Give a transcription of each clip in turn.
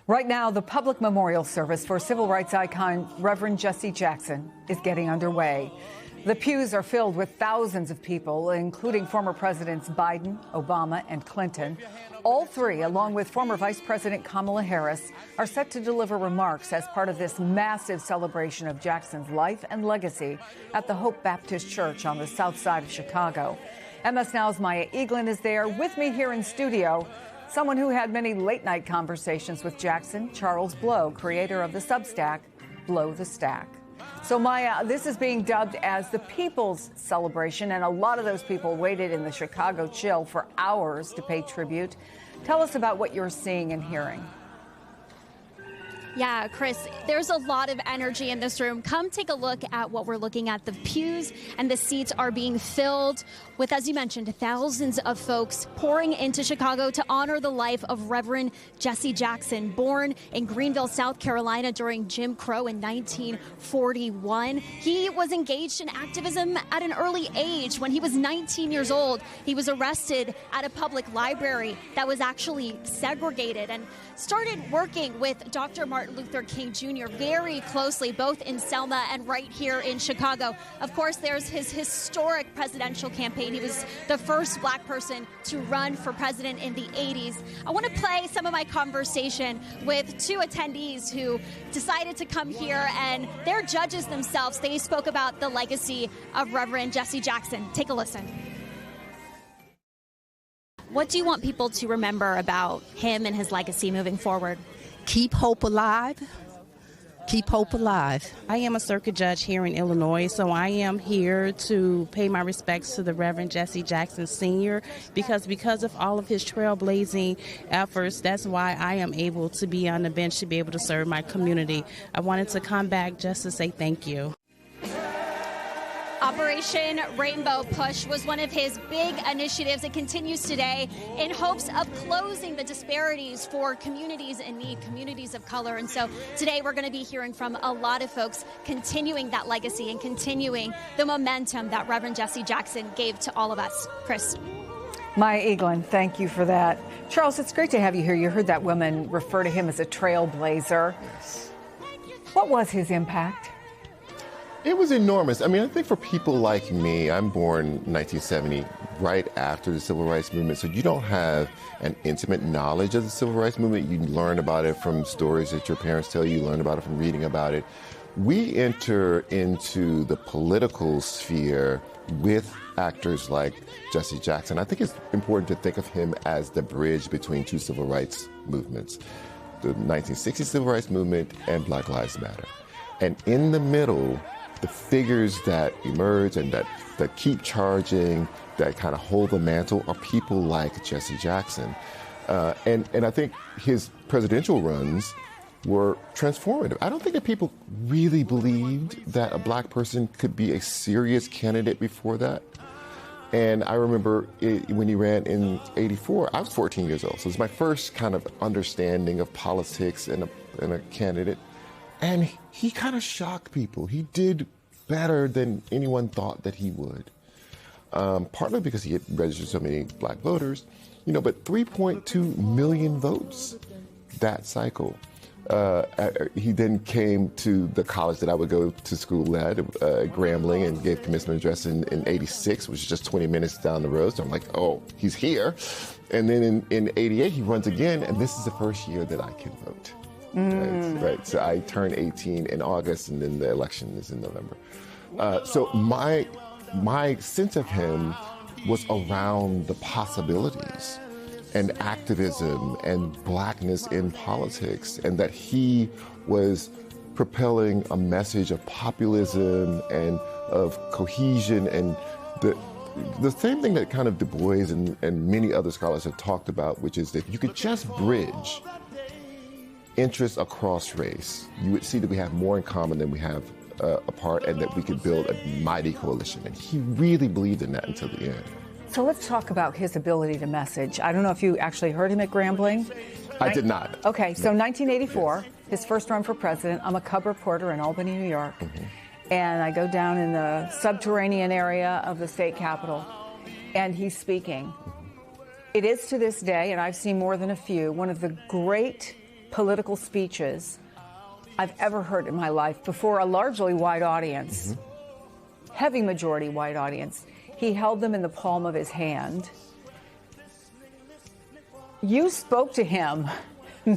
Right now, the public memorial service for civil rights icon Reverend Jesse Jackson is getting underway. The pews are filled with thousands of people, including former Presidents Biden, Obama, and Clinton. All three, along with former Vice President Kamala Harris, are set to deliver remarks as part of this massive celebration of Jackson's life and legacy at the Hope Baptist Church on the south side of Chicago. MS Now's Maya Eaglin is there with me here in studio. Someone who had many late-night conversations with Jackson, Charles Blow, creator of the Substack, Blow the Stack. So, Maya, this is being dubbed as the People's Celebration, and a lot of those people waited in the Chicago chill for hours to pay tribute. Tell us about what you're seeing and hearing. Yeah, Chris, there's a lot of energy in this room. Come take a look at what we're looking at. The pews and the seats are being filled with, as you mentioned, thousands of folks pouring into Chicago to honor the life of Reverend Jesse Jackson, born in Greenville, South Carolina during Jim Crow in 1941. He was engaged in activism at an early age. When he was 19 years old, he was arrested at a public library that was actually segregated and started working with Dr. Martin Luther King Jr. very closely, both in Selma and right here in Chicago. Of course, there's his historic presidential campaign. He was the first black person to run for president in the 80s. I want to play some of my conversation with two attendees who decided to come here, and they're judges themselves. They spoke about the legacy of Reverend Jesse Jackson. Take a listen. What do you want people to remember about him and his legacy moving forward? Keep hope alive. Keep hope alive. I am a circuit judge here in Illinois, so I am here to pay my respects to the Reverend Jesse Jackson Sr. because of all of his trailblazing efforts, that's why I am able to be on the bench to be able to serve my community. I wanted to come back just to say thank you. Operation Rainbow Push was one of his big initiatives. It continues today in hopes of closing the disparities for communities in need, communities of color. And so today we're going to be hearing from a lot of folks continuing that legacy and continuing the momentum that Reverend Jesse Jackson gave to all of us. Chris. Maya Eaglin, thank you for that. Charles, it's great to have you here. You heard that woman refer to him as a trailblazer. What was his impact? It was enormous. I mean, I think for people like me, I'm born in 1970, right after the Civil Rights Movement, so you don't have an intimate knowledge of the Civil Rights Movement. You learn about it from stories that your parents tell you, you learn about it from reading about it. We enter into the political sphere with actors like Jesse Jackson. I think it's important to think of him as the bridge between two civil rights movements, the 1960 Civil Rights Movement and Black Lives Matter. And in the middle, the figures that emerge and that keep charging, that kind of hold the mantle, are people like Jesse Jackson. And I think his presidential runs were transformative. I don't think that people really believed that a black person could be a serious candidate before that. And I remember when he ran in '84, I was 14 years old. So it was my first kind of understanding of politics and a candidate. And he kind of shocked people. He did better than anyone thought that he would. Partly because he had registered so many black voters, but 3.2 million votes that cycle. He then came to the college that I would go to school at, Grambling, and gave commencement address in '86, which is just 20 minutes down the road. So I'm like, oh, he's here. And then in '88, he runs again, and this is the first year that I can vote. Right. So I turned 18 in August, and then the election is in November. So my sense of him was around the possibilities and activism and blackness in politics, and that he was propelling a message of populism and of cohesion, and the same thing that kind of Du Bois and many other scholars have talked about, which is that you could just bridge interests across race, you would see that we have more in common than we have apart, and that we could build a mighty coalition. And he really believed in that until the end. So let's talk about his ability to message. I don't know if you actually heard him at Grambling. I did not. Okay, so 1984, his first run for president. I'm a cub reporter in Albany, New York. And I go down in the subterranean area of the state capitol, and he's speaking. It is to this day, and I've seen more than a few, one of the great political speeches I've ever heard in my life before a largely white audience, heavy majority white audience. He held them in the palm of his hand. You spoke to him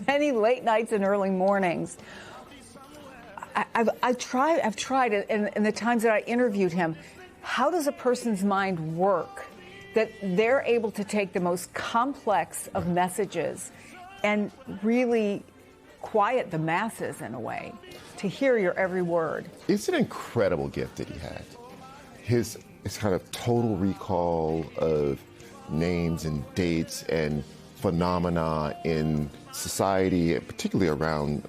many late nights and early mornings. I've tried it in the times that I interviewed him. How does a person's mind work that they're able to take the most complex of messages and really quiet the masses in a way to hear your every word? It's an incredible gift that he had. His kind of total recall of names and dates and phenomena in society, particularly around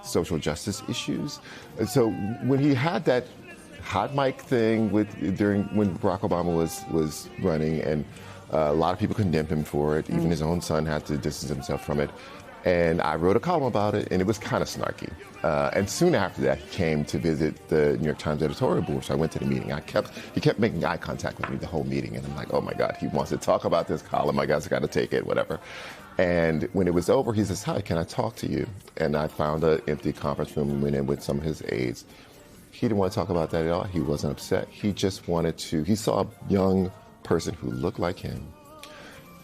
social justice issues. And so when he had that hot mic thing during when Barack Obama was running, and a lot of people condemned him for it. Even his own son had to distance himself from it. And I wrote a column about it, and it was kind of snarky. And soon after that, he came to visit the New York Times editorial board, so I went to the meeting. He kept making eye contact with me the whole meeting, and I'm like, oh my God, he wants to talk about this column. I guess I got to take it, whatever. And when it was over, he says, hi, can I talk to you? And I found an empty conference room and went in with some of his aides. He didn't want to talk about that at all. He wasn't upset. He just wanted to, he saw a young person who looked like him,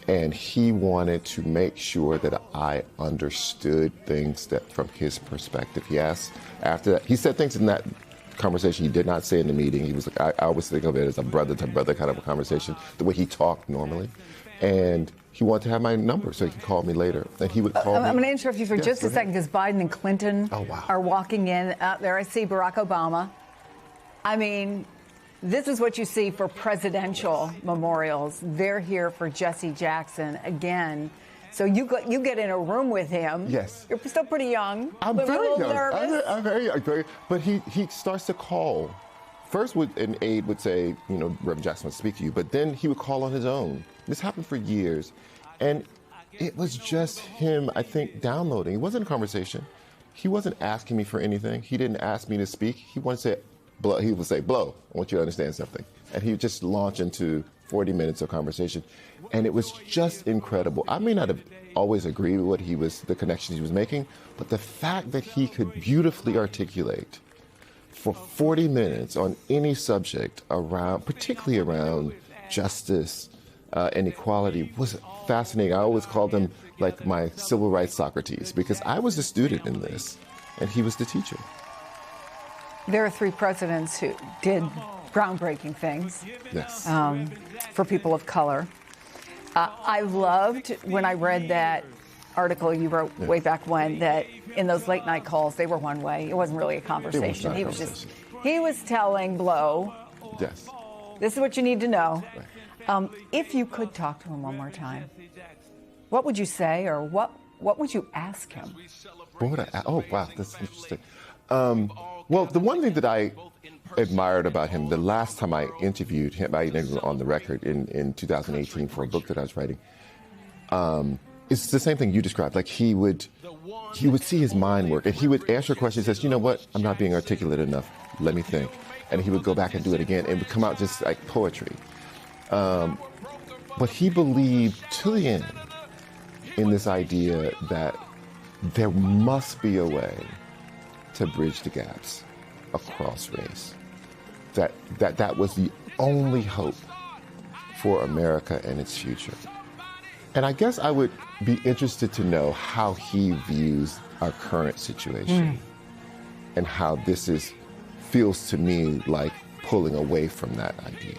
and he wanted to make sure that I understood things that from his perspective. He asked after that, he said things in that conversation he did not say in the meeting. He was like, I always think of it as a brother to brother kind of a conversation, the way he talked normally. And he wanted to have my number so he could call me later. And he would call me. I'm going to interrupt you for just a second, because Biden and Clinton are walking in. There I see Barack Obama. I mean, this is what you see for presidential memorials. They're here for Jesse Jackson again. So you get in a room with him. Yes. You're still pretty young. I'm very young. Nervous. I'm very young. But he starts to call. First, an aide would say, Reverend Jackson wants to speak to you. But then he would call on his own. This happened for years. And it was just him, I think, downloading. It wasn't a conversation. He wasn't asking me for anything. He didn't ask me to speak. He wanted to say, Blow. He would say, Blow, I want you to understand something. And he would just launch into 40 minutes of conversation. And it was just incredible. I may not have always agreed with the connections he was making, but the fact that he could beautifully articulate for 40 minutes on any subject particularly around justice and equality, was fascinating. I always called him like my civil rights Socrates, because I was the student in this and he was the teacher. There are 3 presidents who did groundbreaking things. Yes. For people of color. I loved when I read that article you wrote way back when, that in those late night calls, they were one way. It wasn't really a conversation. He was telling Blow, yes, this is what you need to know. Right. If you could talk to him one more time, what would you say, or what would you ask him? Oh, wow, that's interesting. Well, the one thing that I admired about him, the last time I interviewed him, I interviewed him on the record in 2018 for a book that I was writing, it's the same thing you described. Like he would see his mind work, and he would answer a question. He says, you know what, I'm not being articulate enough. Let me think. And he would go back and do it again. It would come out just like poetry. But he believed to the end in this idea that there must be a way to bridge the gaps across race. That was the only hope for America and its future. And I guess I would be interested to know how he views our current situation and how this feels to me like pulling away from that idea.